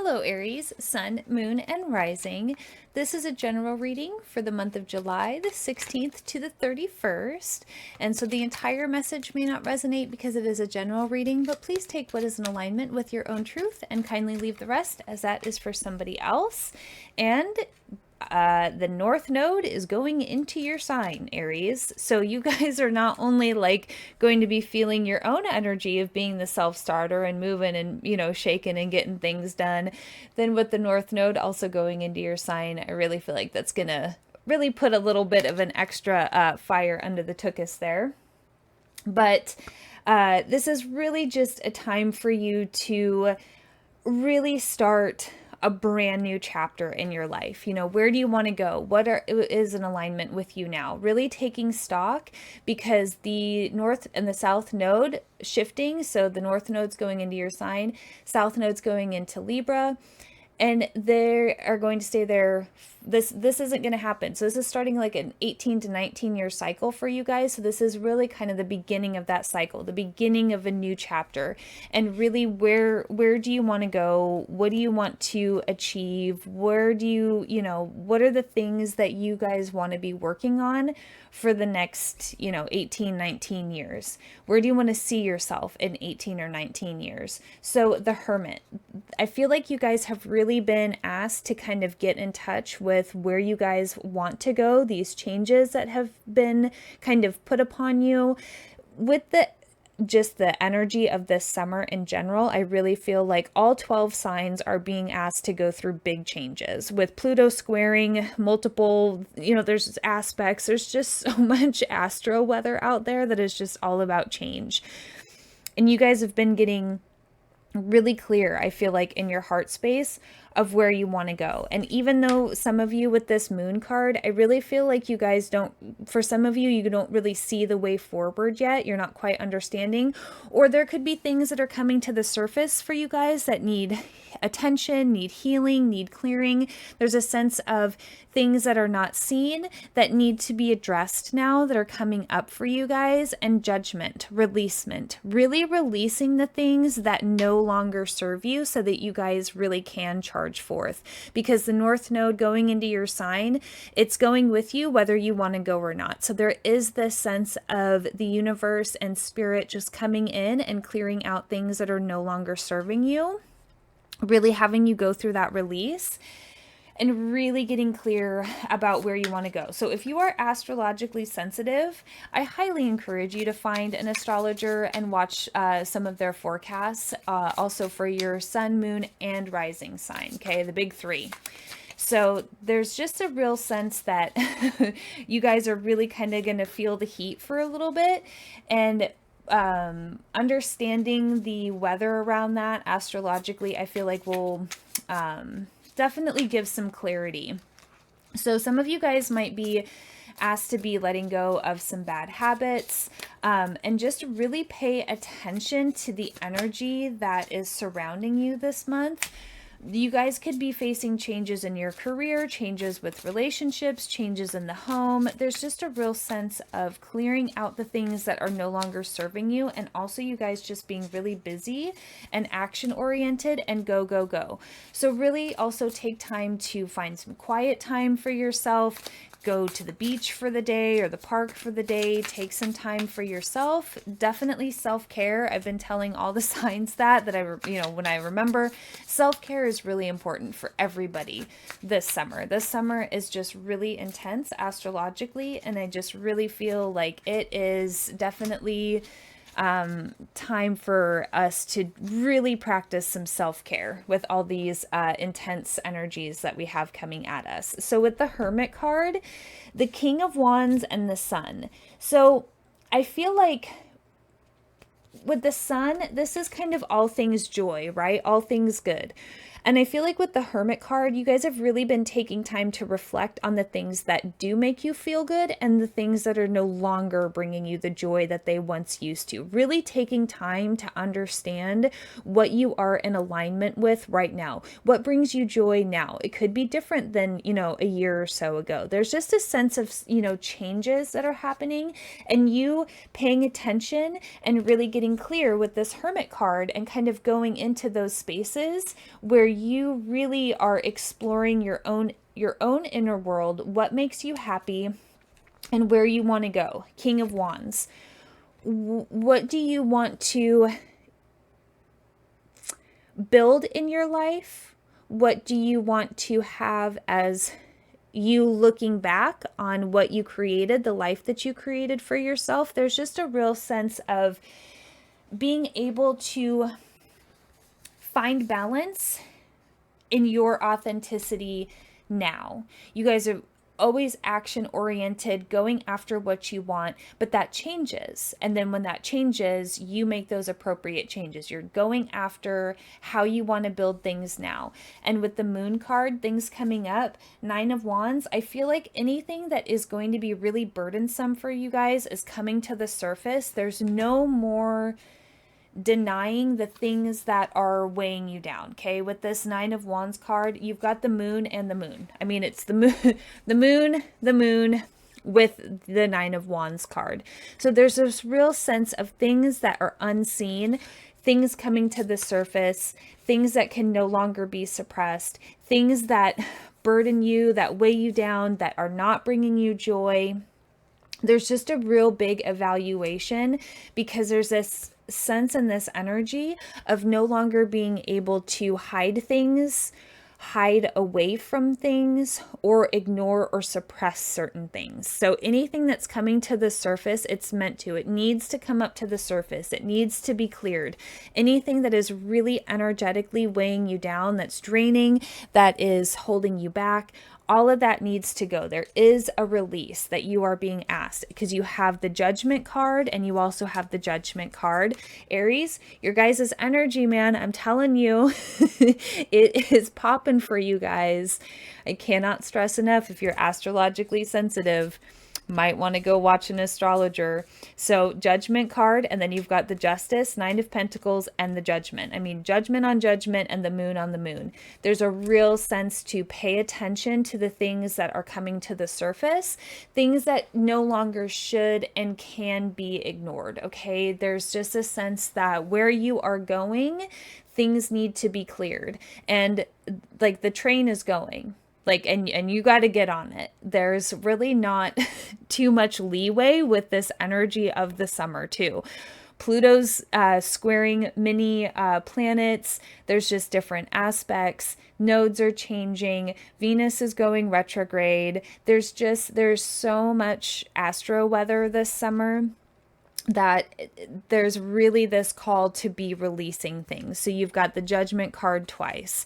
Hello Aries, Sun, Moon, and Rising. This is a general reading for the month of July, the 16th to the 31st. And so the entire message may not resonate because it is a general reading, but please take what is in alignment with your own truth and kindly leave the rest as that is for somebody else. And the North Node is going into your sign, Aries. So you guys are not only like going to be feeling your own energy of being the self-starter and moving and, shaking and getting things done. Then with the North Node also going into your sign, I really feel like that's going to really put a little bit of an extra fire under the tuchus there. But this is really just a time for you to really start a brand new chapter in your life. Where do you want to go? What is in alignment with you now? Really taking stock, because the North and the South node shifting. So the North node's going into your sign, South node's going into Libra, and they are going to stay there. This isn't going to happen. So this is starting like an 18 to 19 year cycle for you guys. So this is really kind of the beginning of that cycle, the beginning of a new chapter. And really, where do you want to go? What do you want to achieve? Where do you, what are the things that you guys want to be working on for the next, 18, 19 years? Where do you want to see yourself in 18 or 19 years? So the Hermit, I feel like you guys have really been asked to kind of get in touch with where you guys want to go, these changes that have been kind of put upon you. With just the energy of this summer in general, I really feel like all 12 signs are being asked to go through big changes. With Pluto squaring multiple, there's aspects, there's just so much astro weather out there that is just all about change. And you guys have been getting really clear, I feel like, in your heart space of where you want to go. And even though some of you with this moon card, I really feel like you guys don't, for some of you, you don't really see the way forward yet. You're not quite understanding, or there could be things that are coming to the surface for you guys that need attention, need healing, need clearing. There's a sense of things that are not seen that need to be addressed now that are coming up for you guys, and judgment, releasement, really releasing the things that no longer serve you so that you guys really can charge forth. Because the North node going into your sign, it's going with you whether you want to go or not. So there is this sense of the universe and spirit just coming in and clearing out things that are no longer serving you, really having you go through that release and really getting clear about where you want to go. So if you are astrologically sensitive, I highly encourage you to find an astrologer and watch some of their forecasts, also for your sun, moon, and rising sign, okay? The big three. So there's just a real sense that you guys are really kind of going to feel the heat for a little bit, and understanding the weather around that astrologically, I feel like will definitely give some clarity. So some of you guys might be asked to be letting go of some bad habits, and just really pay attention to the energy that is surrounding you this month. You guys could be facing changes in your career, changes with relationships, changes in the home. There's just a real sense of clearing out the things that are no longer serving you, and also you guys just being really busy and action oriented and go, go, go. So really also take time to find some quiet time for yourself. Go to the beach for the day or the park for the day. Take some time for yourself. Definitely self-care. I've been telling all the signs that when I remember, self-care is really important for everybody this summer. This summer is just really intense astrologically, and I just really feel like it is definitely time for us to really practice some self-care with all these intense energies that we have coming at us. So with the Hermit card, the King of Wands and the Sun. So I feel like with the Sun, this is kind of all things joy, right? All things good. And I feel like with the Hermit card, you guys have really been taking time to reflect on the things that do make you feel good and the things that are no longer bringing you the joy that they once used to. Really taking time to understand what you are in alignment with right now. What brings you joy now? It could be different than, a year or so ago. There's just a sense of, changes that are happening, and you paying attention and really getting clear with this Hermit card and kind of going into those spaces where you really are exploring your own inner world, what makes you happy, and where you want to go. King of Wands. What do you want to build in your life? What do you want to have as you looking back on what you created, the life that you created for yourself? There's just a real sense of being able to find balance in your authenticity now. You guys are always action oriented, going after what you want, but that changes. And then when that changes, you make those appropriate changes. You're going after how you want to build things now. And with the Moon card, things coming up, 9 of Wands, I feel like anything that is going to be really burdensome for you guys is coming to the surface. There's no more denying the things that are weighing you down. Okay, with this 9 of Wands card, you've got the moon and the moon. I mean, it's the moon, the moon with the 9 of Wands card. So there's this real sense of things that are unseen, things coming to the surface, things that can no longer be suppressed, things that burden you, that weigh you down, that are not bringing you joy. There's just a real big evaluation, because there's this sense and this energy of no longer being able to hide things, hide away from things, or ignore or suppress certain things. So anything that's coming to the surface, it's meant to. It needs to come up to the surface. It needs to be cleared. Anything that is really energetically weighing you down, that's draining, that is holding you back, all of that needs to go. There is a release that you are being asked, because you have the Judgment card and you also have the Judgment card. Aries, your guys' energy, man, I'm telling you, it is popping for you guys. I cannot stress enough, if you're astrologically sensitive, might want to go watch an astrologer. So Judgment card, and then you've got the Justice, 9 of Pentacles, and the Judgment. I mean, Judgment on Judgment and the Moon on the Moon. There's a real sense to pay attention to the things that are coming to the surface, things that no longer should and can be ignored, okay? There's just a sense that where you are going, things need to be cleared. And like the train is going, like, and you got to get on it. There's really not too much leeway with this energy of the summer too. Pluto's squaring many planets. There's just different aspects. Nodes are changing. Venus is going retrograde. There's so much astro weather this summer that there's really this call to be releasing things. So you've got the Judgment card twice,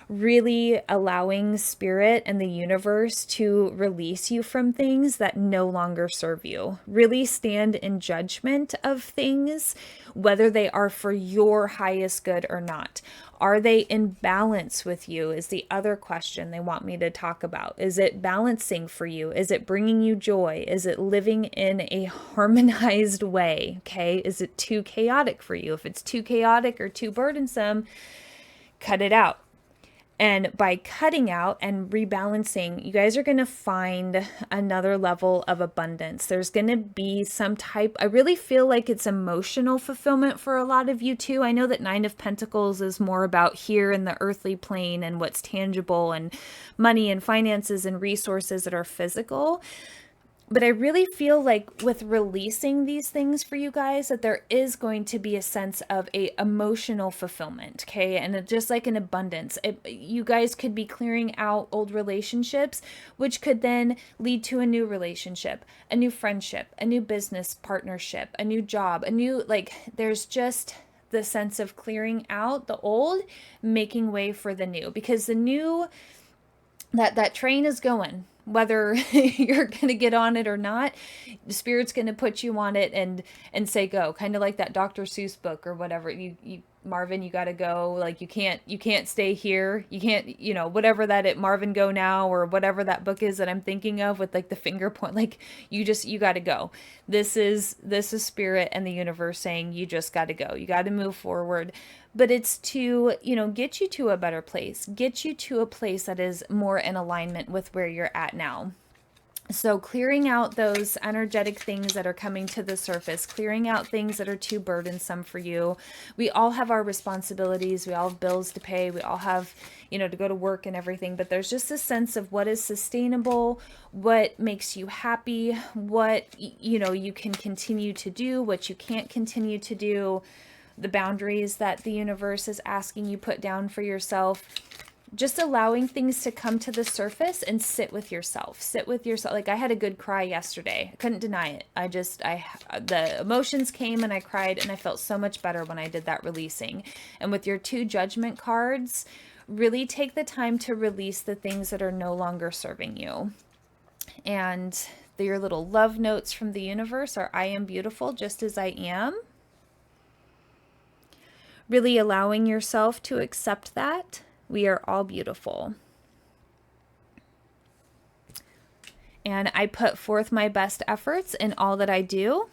really allowing spirit and the universe to release you from things that no longer serve you. Really stand in judgment of things, whether they are for your highest good or not. Are they in balance with you is the other question they want me to talk about. Is it balancing for you? Is it bringing you joy? Is it living in a harmonized way? Okay. Is it too chaotic for you? If it's too chaotic or too burdensome, cut it out. And by cutting out and rebalancing, you guys are going to find another level of abundance. There's going to be some type, I really feel like it's emotional fulfillment for a lot of you too. I know that 9 of Pentacles is more about here in the earthly plane and what's tangible and money and finances and resources that are physical. But I really feel like with releasing these things for you guys, that there is going to be a sense of a emotional fulfillment, okay? And just like an abundance. You guys could be clearing out old relationships, which could then lead to a new relationship, a new friendship, a new business partnership, a new job, there's just the sense of clearing out the old, making way for the new. Because the new, that train is going. Whether you're going to get on it or not, the spirit's going to put you on it and say go. Kind of like that Dr. Seuss book or whatever. You Marvin, you got to go. Like you can't stay here. You can't, whatever Marvin go now, or whatever that book is that I'm thinking of with like the finger point. Like you got to go. This is spirit and the universe saying you just got to go. You got to move forward. But it's to, get you to a better place, get you to a place that is more in alignment with where you're at now. So clearing out those energetic things that are coming to the surface, clearing out things that are too burdensome for you. We all have our responsibilities. We all have bills to pay. We all have, to go to work and everything. But there's just a sense of what is sustainable, what makes you happy, what, you can continue to do, what you can't continue to do, the boundaries that the universe is asking you put down for yourself. Just allowing things to come to the surface and sit with yourself. Sit with yourself. Like I had a good cry yesterday. I couldn't deny it. The emotions came and I cried, and I felt so much better when I did that releasing. And with your 2 judgment cards, really take the time to release the things that are no longer serving you. And your little love notes from the universe are, I am beautiful just as I am. Really allowing yourself to accept that. We are all beautiful. And I put forth my best efforts in all that I do.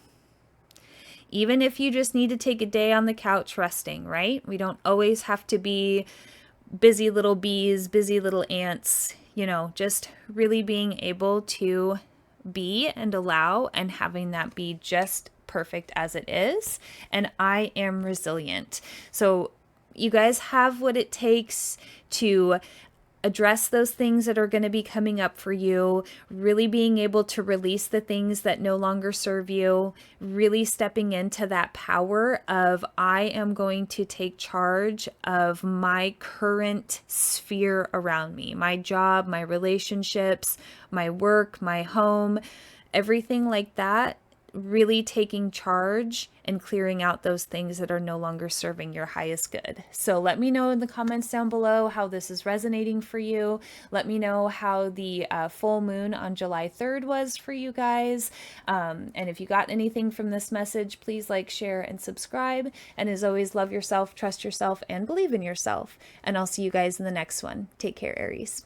Even if you just need to take a day on the couch resting, right? We don't always have to be busy little bees, busy little ants, just really being able to be and allow, and having that be just perfect as it is. And I am resilient. So you guys have what it takes to address those things that are going to be coming up for you, really being able to release the things that no longer serve you, really stepping into that power of, I am going to take charge of my current sphere around me, my job, my relationships, my work, my home, everything like that. Really taking charge and clearing out those things that are no longer serving your highest good. So let me know in the comments down below how this is resonating for you. Let me know how the full moon on July 3rd was for you guys. And if you got anything from this message, please like, share, and subscribe. And as always, love yourself, trust yourself, and believe in yourself. And I'll see you guys in the next one. Take care, Aries.